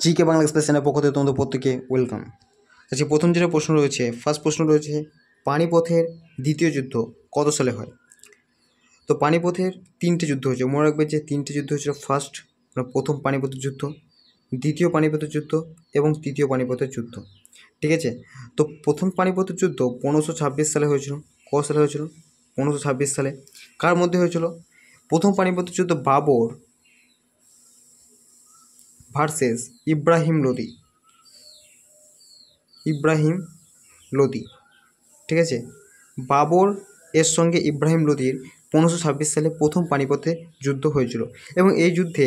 GK Bangla express চ্যানেলের পক্ষ থেকে তোমাদের প্রত্যেকে ওয়েলকাম। আজকে প্রথম যেটা প্রশ্ন রয়েছে, ফার্স্ট প্রশ্ন রয়েছে, পানিপথের দ্বিতীয় যুদ্ধ কত সালে হয়? তো পানিপথের তিনটে যুদ্ধ হয়েছে, মনে রাখবে যে তিনটে যুদ্ধ হয়েছিল। ফার্স্ট প্রথম পানিপথের যুদ্ধ, দ্বিতীয় পানিপথের যুদ্ধ এবং তৃতীয় পানিপথের যুদ্ধ। ঠিক আছে, তো প্রথম পানিপথের যুদ্ধ 1526 সালে হয়েছিল। কত সালে হয়েছিল? 1526 সালে। কার মধ্যে হয়েছিল? প্রথম পানিপথের যুদ্ধ বাবর ভার্সেস ইব্রাহিম লোদি। ঠিক আছে, বাবর এর সঙ্গে ইব্রাহিম লোদির 1526 সালে প্রথম পানিপথে যুদ্ধ হয়েছিল এবং এই যুদ্ধে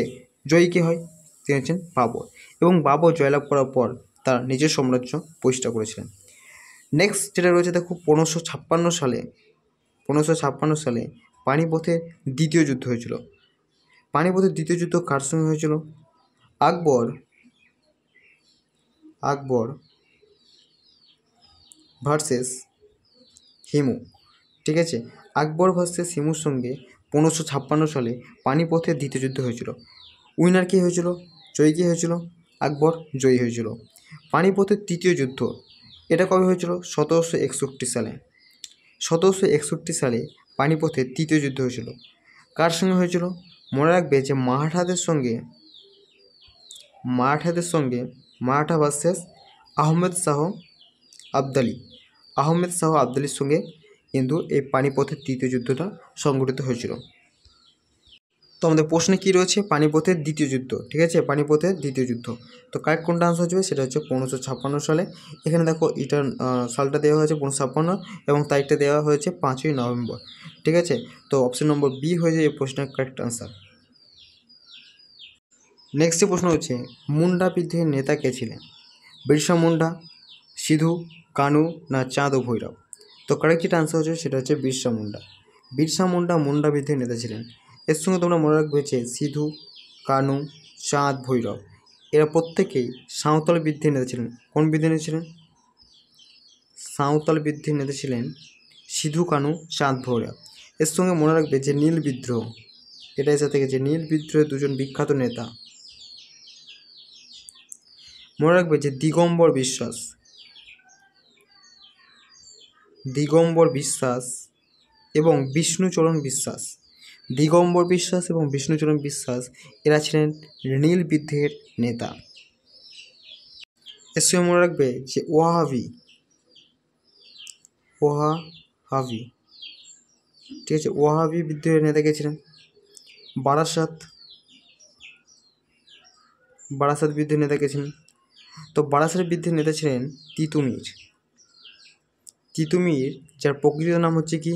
জয়ী কে হয়? তিনি হচ্ছেন বাবর, এবং বাবর জয়লাভ করার পর তার নিজের সাম্রাজ্য প্রতিষ্ঠা করেছিলেন। নেক্সট যেটা রয়েছে দেখো, 1556 সালে পানিপথের দ্বিতীয় যুদ্ধ হয়েছিল। পানিপথের দ্বিতীয় যুদ্ধ কার সঙ্গে হয়েছিল? আকবর ভার্সেস হিমু। ঠিক আছে, আকবর ভার্সেস হিমুর সঙ্গে 1556 সালে পানিপথের দ্বিতীয় যুদ্ধ হয়েছিল। উইনার কে হয়েছিল? জয়ী কে হয়েছিল? আকবর জয়ী হয়েছিল। পানিপথের তৃতীয় যুদ্ধ, এটা কবে হয়েছিল? 1761 সালে। 1761 সালে পানিপথের তৃতীয় যুদ্ধ হয়েছিল। কার সঙ্গে হয়েছিল? মনে রাখবে যে মারাঠাদের সঙ্গে মারাঠা ভার্সেস আহমেদ শাহ আবদালির সঙ্গে কিন্তু এই পানিপথের তৃতীয় যুদ্ধটা সংঘটিত হয়েছিল। তো আমাদের প্রশ্নে কী রয়েছে? পানিপথের দ্বিতীয় যুদ্ধ। ঠিক আছে, পানিপথের দ্বিতীয় যুদ্ধ। তো কারেক্ট কোনটা আনসার হচ্ছে? সেটা হচ্ছে 1556 সালে। এখানে দেখো এটার সালটা দেওয়া হয়েছে 1556 এবং তারিখটা দেওয়া হয়েছে 5ই নভেম্বর। ঠিক আছে, তো অপশন নম্বর বি হয়ে যায় এই প্রশ্নের কারেক্ট আনসার। নেক্সট যে প্রশ্ন হচ্ছে, মুন্ডা বিদ্রোহের নেতা কে ছিলেন? বিরসা মুন্ডা, সিধু কানু না চাঁদ ও ভৈরব? তো কারেক্ট যেটা আনসার হচ্ছে সেটা হচ্ছে বিরসা মুন্ডা মুন্ডা বিদ্রোহের নেতা ছিলেন। এর সঙ্গে তোমরা মনে রাখবে যে সিধু কানু চাঁদ ভৈরব এরা প্রত্যেকেই সাঁওতাল বিদ্রোহের নেতা ছিলেন। কোন বিদ্রোহের নেতা ছিলেন? সাঁওতাল বিদ্রোহের নেতা ছিলেন সিধু কানু চাঁদ ভৈরব। এর সঙ্গে মনে রাখবে যে নীল বিদ্রোহ, এটা এসে থেকে যে নীল বিদ্রোহের দুজন বিখ্যাত নেতা, মনে রাখবে যে দিগম্বর বিশ্বাস এবং বিষ্ণুচরণ বিশ্বাস এরা ছিলেন নীল বিদ্রোহের নেতা। এর সঙ্গে মনে রাখবে যে ওয়াহাবি, ঠিক আছে, ওয়াহাবি বিদ্রোহের নেতা কে ছিলেন? বারাসাত বিদ্রোহের নেতা কে ছিলেন? তো বারাসাত বিদ্রোহের নেতা ছিলেন তিতুমির, যার প্রকৃত নাম হচ্ছে কি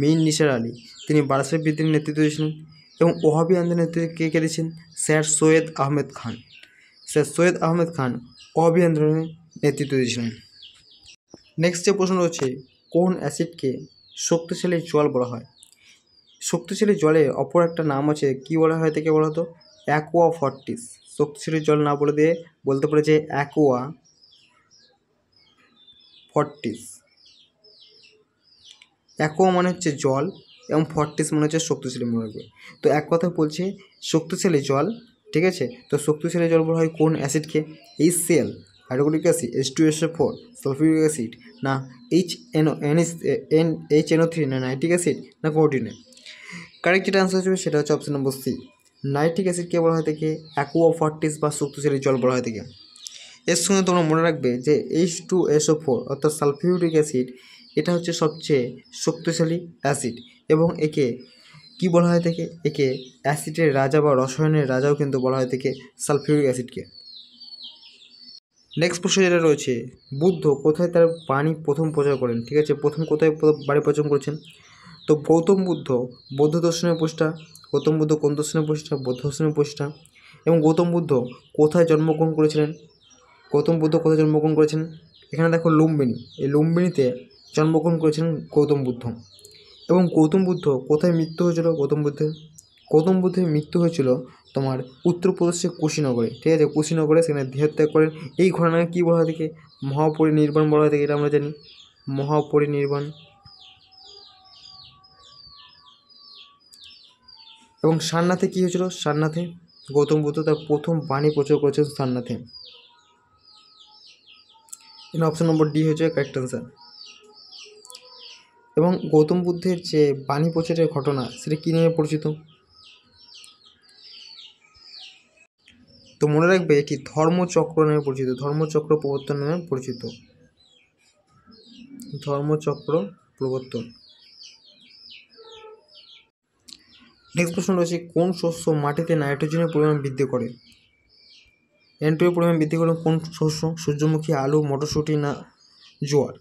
মীর নিসার আলী। তিনি বারাসাত বিদ্রোহের নেতৃত্ব দিয়েছিলেন। এবং ওহাবি আন্দোলনের নেতৃত্ব কে দিয়েছেন? স্যার সৈয়দ আহমেদ খান ওহাবি আন্দোলনের নেতৃত্ব দিয়েছিলেন। নেক্সট যে প্রশ্ন হচ্ছে, কোন অ্যাসিডকে শক্তিশালী জল বলা হয়? শক্তিশালী জলের অপর একটা নাম আছে, কি বলা হয় থেকে বলা হতো? Aqua Fortis. শক্তিশালী জল না বলে দিয়ে বলতে পারে যে অ্যাকোয়া ফর্টিস। অ্যাকোয়া মানে হচ্ছে জল এবং ফর্টিস মানে হচ্ছে শক্তিশালী, মনে রাখবে। তো এক কথা বলছে শক্তিশালী জল। ঠিক আছে, তো শক্তিশালী জল বলা হয় কোন অ্যাসিডকে? HCl, hydrochloric acid, H2SO4, sulphuric acid, না HNO3, না নাইট্রিক অ্যাসিড, না কোনোটিনে? কারেক্ট যেটা আনসার হবে সেটা হচ্ছে অপশন নম্বর সি, নাইট্রিক অ্যাসিডকে বলা হয় থেকে অ্যাকোয়া ফর্টিস বা শক্তিশালী জল বলা হয় থেকে। এর সঙ্গে তোমরা মনে রাখবে যে H2SO4 অর্থাৎ সালফিউরিক অ্যাসিড, এটা হচ্ছে সবচেয়ে শক্তিশালী অ্যাসিড এবং একে কি বলা হয় থেকে? একে অ্যাসিডের রাজা বা রসায়নের রাজাও কিন্তু বলা হয় থেকে সালফিউরিক অ্যাসিডকে। নেক্সট প্রশ্ন যেটা রয়েছে, বুদ্ধ কোথায় তার বাণী প্রথম প্রচার করেন? ঠিক আছে, প্রথম কোথায় বাণী প্রচার করেছেন? তো গৌতম বুদ্ধ বৌদ্ধ দর্শনের প্রতিষ্ঠা। গৌতম বুদ্ধ কোন দর্শনের প্রতিষ্ঠা? বৌদ্ধ দর্শনের প্রতিষ্ঠা। এবং গৌতম বুদ্ধ কোথায় জন্মগ্রহণ করেছিলেন? এখানে দেখো লুম্বিনী, এই লুম্বিনীতে জন্মগ্রহণ করেছিলেন গৌতম বুদ্ধ। এবং গৌতম বুদ্ধ কোথায় মৃত্যু হয়েছিল? গৌতম বুদ্ধের মৃত্যু হয়েছিল তোমার উত্তরপ্রদেশের কুশীনগরে। ঠিক আছে, কুশীনগরে সেখানে দেহত্যাগ করেন। এই ঘটনাকে কী বলা হয় থেকে? মহাপরিনির্বাণ বলা হয় থেকে, এটা আমরা জানি, মহাপরিনির্বাণ। এবং সারনাথে কী হয়েছিল? গৌতম বুদ্ধ তার প্রথম বাণী প্রচার করেছেন সারনাথে। এখানে অপশন নম্বর ডি হচ্ছে কারেক্ট অ্যান্সার। এবং গৌতম বুদ্ধের যে বাণী প্রচারের ঘটনা সেটা কী নামে পরিচিত? তো মনে রাখবে এটি ধর্মচক্র নামে পরিচিত, ধর্মচক্র প্রবর্তন নামে পরিচিত, ধর্মচক্র প্রবর্তন। নেক্সট প্রশ্ন রয়েছে, কোন শস্য মাটিতে নাইট্রোজেনের পরিমাণ বৃদ্ধি করে? এনপির পরিমাণ বৃদ্ধি করে কোন শস্য? সূর্যমুখী, আলু, মটরশুঁটি না জোয়ার?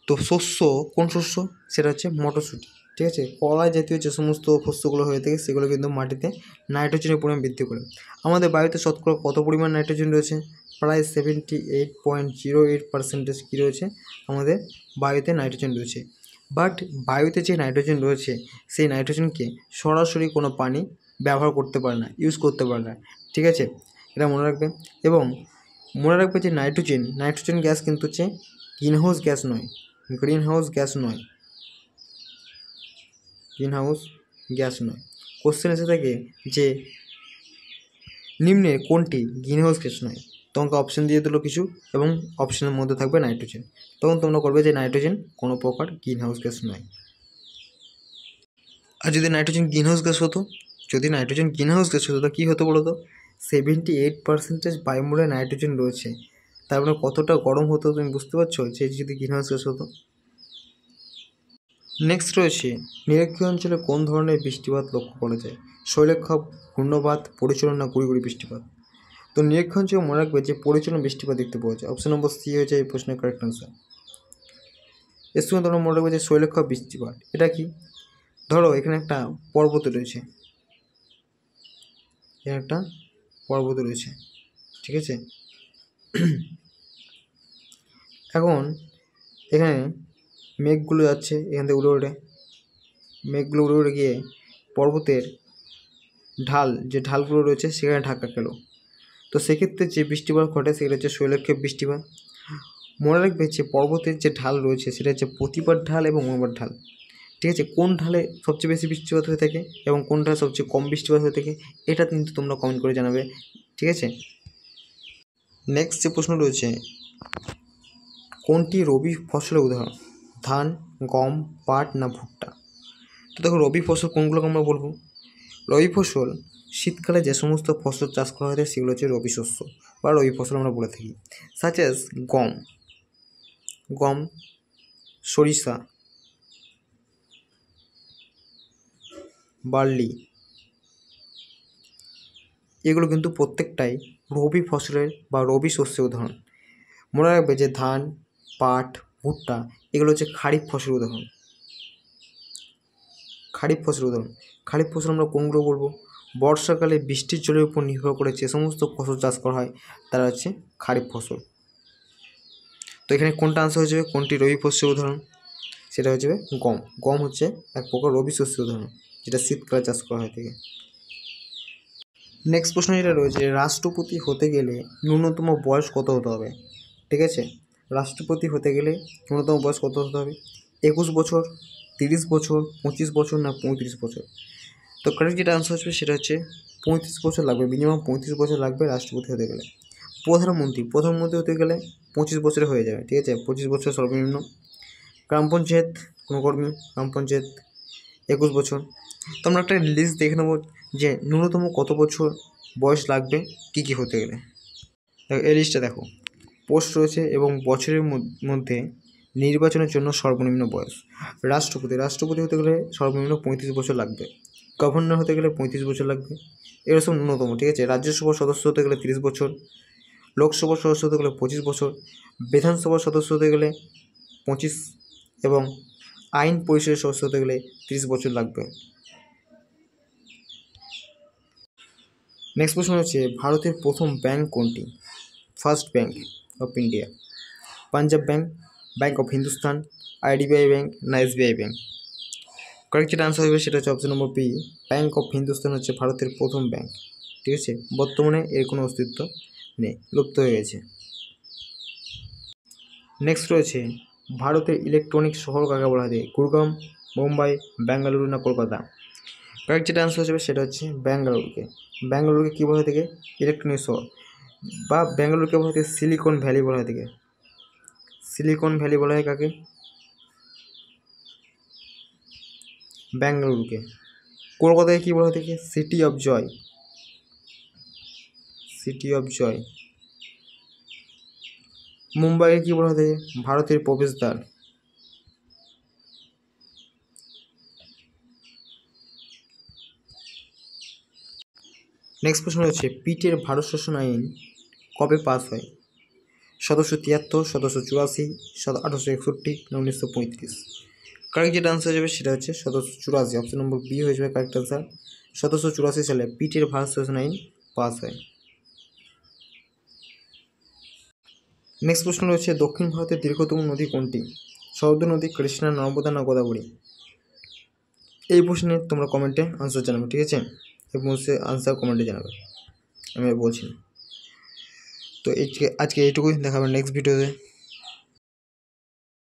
তো শস্য, কোন শস্য? সেটা হচ্ছে মটরশুঁটি। ঠিক আছে, কলা জাতীয় যে সমস্ত শস্যগুলো হয়ে থাকে সেগুলো কিন্তু মাটিতে নাইট্রোজেনের পরিমাণ বৃদ্ধি করে। আমাদের বায়ুতে শতকরা কত পরিমাণ নাইট্রোজেন রয়েছে? প্রায় 78.08% কী রয়েছে আমাদের বায়ুতে নাইট্রোজেন রয়েছে। বাট বায়ুতে যে নাইট্রোজেন রয়েছে সেই নাইট্রোজেনকে সরাসরি কোনো পানি ব্যবহার করতে পারে না, ইউজ করতে পারে না। ঠিক আছে, এটা মনে রাখবে। এবং মনে রাখবে যে নাইট্রোজেন গ্যাস কিন্তু হচ্ছে গ্রিনহাউস গ্যাস নয়, গ্রিনহাউস গ্যাস নয়, গ্রিনহাউস গ্যাস নয়। কোশ্চেন এসে থাকে যে নিম্নের কোনটি গ্রিনহাউস গ্যাস নয়, তোমাকে অপশন দিয়ে দিল কিছু এবং অপশনের মধ্যে থাকবে নাইট্রোজেন, তখন তোমরা করবে যে নাইট্রোজেন কোনো প্রকার গ্রিনহাউস গ্যাস নয়। আর যদি নাইট্রোজেন গ্রিনহাউস গ্যাস হতো, যদি নাইট্রোজেন গ্রিনহাউস গ্যাস হতো তা কী হতো বলো তো? 78% বায়ুমণ্ডলে নাইট্রোজেন রয়েছে, তার মানে কতটা গরম হতো তুমি বুঝতে পারছো যে যদি গ্রিনহাউস গ্যাস হতো। নেক্সট রয়েছে, নিরক্ষীয় অঞ্চলে কোন ধরনের বৃষ্টিপাত লক্ষ্য করা যায়? শৈলক্ষাপ, ঘূর্ণবাত, পরিচলন না গুঁড়ি গুঁড়ি বৃষ্টিপাত? তো নিরক্ষীয় অঞ্চলে মনে রাখবে যে পরিচলন বৃষ্টিপাত দেখতে পাওয়া যায়। অপশন নম্বর সি হয়েছে এই প্রশ্নের কারেক্ট আনসার। এর সঙ্গে তোমরা মনে রাখবে যে শৈলক্ষাপ বৃষ্টিপাত এটা কি? ধরো এখানে একটা পর্বত রয়েছে, এখানে একটা পর্বত রয়েছে, ঠিক আছে। এখন এখানে মেঘগুলো যাচ্ছে এখান থেকে উড়ে উড়ে, মেঘগুলো উড়ে উড়ে গিয়ে পর্বতের ঢাল, যে ঢালগুলো রয়েছে সেখানে ধাক্কা খেলো। তো সেক্ষেত্রে যে বৃষ্টিপাত ঘটে সেটা হচ্ছে শৈলক্ষেপ বৃষ্টিপাত। মনে রাখবে যে পর্বতের যে ঢাল রয়েছে সেটা হচ্ছে প্রতিপাদ ঢাল এবং অনুপাত ঢাল। ঠিক আছে, কোন ঢালে সবচেয়ে বেশি বৃষ্টিপাত হয়ে থাকে এবং কোন ঢালে সবচেয়ে কম বৃষ্টিপাত হয়ে থাকে এটা কিন্তু তোমরা কমেন্ট করে জানাবে। ঠিক আছে, নেক্সট যে প্রশ্ন রয়েছে, কোনটি রবি ফসলের উদাহরণ? ধান, গম, পাট না ভুট্টা? তো দেখো রবি ফসল কোনগুলোকে আমরা বলবো? রবি ফসল শীতকালে যে সমস্ত ফসল চাষ করা হয় সেগুলো হচ্ছে রবি শস্য বা রবি ফসল আমরা বলে থাকি। সাচ অ্যাজ গম, গম, সরিষা, বার্লি, এগুলো কিন্তু প্রত্যেকটাই রবি ফসলের বা রবি শস্যের উদাহরণ। মনে রাখবে যে ধান, পাট, ভুট্টা এগুলো হচ্ছে খারিফ ফসলের উদাহরণ, খারিফ ফসলের উদাহরণ। খারিফ ফসল আমরা কোনগুলো বলবো? বর্ষাকালে বৃষ্টির জলের উপর নির্ভর করে যে সমস্ত ফসল চাষ করা হয় তারা হচ্ছে খারিফ ফসল। তো এখানে কোনটা আনসার হয়ে যাবে, কোনটি রবি ফসলের উদাহরণ? সেটা হয়ে যাবে গম। গম হচ্ছে এক প্রকার রবি শস্যের উদাহরণ যেটা শীতকালে চাষ করা হয় থাকে। নেক্সট প্রশ্ন যেটা রয়েছে, রাষ্ট্রপতি হতে গেলে ন্যূনতম বয়স কত হতে হবে? ঠিক আছে, রাষ্ট্রপতি হতে গেলে ন্যূনতম বয়স কত হতে হবে? 21 বছর, 30 বছর, 25 বছর না 35 বছর? তো কারেক্ট যেটা আনসার আসবে সেটা হচ্ছে 35 বছর লাগবে, মিনিমাম 35 বছর লাগবে রাষ্ট্রপতি হতে গেলে। প্রধানমন্ত্রী হতে গেলে 25 বছরে হয়ে যাবে। ঠিক আছে, 25 বছর সর্বনিম্ন। গ্রাম পঞ্চায়েত কোনো কর্মী, গ্রাম পঞ্চায়েত 21 বছর। তো আমরা একটা লিস্ট দেখে নেবো যে ন্যূনতম কত বছর বয়স লাগবে কী কী হতে গেলে। দেখো এই লিস্টটা দেখো, পোস্ট রয়েছে এবং বছরের মধ্যে নির্বাচনের জন্য সর্বনিম্ন বয়স। রাষ্ট্রপতি হতে গেলে সর্বনিম্ন 35 বছর লাগবে। গভর্নর হতে গেলে 35 বছর লাগবে, এগুলো সব ন্যূনতম। ঠিক আছে, রাজ্যসভার সদস্য হতে গেলে 30 বছর, লোকসভার সদস্য হতে গেলে 25 বছর, বিধানসভার সদস্য হতে গেলে 25 এবং আইন পরিষদের সদস্য হতে গেলে 30 বছর লাগবে। নেক্সট প্রশ্ন হচ্ছে, ভারতের প্রথম ব্যাংক কোনটি? First bank of India, Punjab bank, bank of Hindustan, IDBI bank না এসবিআই ব্যাংক? কারেক্ট যেটা আনসার হবে সেটা হচ্ছে option number B, bank of Hindustan হচ্ছে ভারতের প্রথম ব্যাংক। ঠিক আছে, বর্তমানে এর কোনো অস্তিত্ব নেই, লুপ্ত হয়ে গেছে। নেক্সট রয়েছে, ভারতের ইলেকট্রনিক শহর কাকে বলা হয়? গুরগাঁও, মুম্বাই, বেঙ্গালুরু না কলকাতা? কারেক্ট যেটা আনসার হবে সেটা হচ্ছে বেঙ্গালুরুকে। ব্যাঙ্গালোরকে কী বলা হয় থেকে? ইলেকট্রনিক শহর, বা ব্যাঙ্গালোরকে বলা হয় থেকে সিলিকন ভ্যালি বলা হয় থেকে। সিলিকন ভ্যালি বলা হয় কাকে? ব্যাঙ্গালুরুকে। কলকাতাকে কী বলা হয় থেকে? City of joy, city of joy. মুম্বাইকে কী বলা হয় থেকে? ভারতের প্রবেশদ্বার। নেক্সট প্রশ্ন হচ্ছে পিটের ভারত শাসন আইন কবে পাস হয়? 1773, 1784, 1861 না 1935? কারেক্ট যেটা আনসার যাবে সেটা হচ্ছে 1784, অপশন নম্বর বি হয়ে যাবে কারেক্ট আনসার। 1784 সালে পিটের ভারত শাসন আইন পাস হয়। নেক্সট প্রশ্ন রয়েছে দক্ষিণ ভারতের দীর্ঘতম নদী কোনটি? সরদু নদী, কৃষ্ণা, নর্মদা না গোদাবরী? এই প্রশ্নে তোমরা কমেন্টে আনসার জানাবে, ঠিক আছে? এই প্রশ্নের আনসার কমেন্টে জানাবে, আমি বলছি। তো আজকে এইটুকুই, দেখাবেন নেক্সট ভিডিওতে।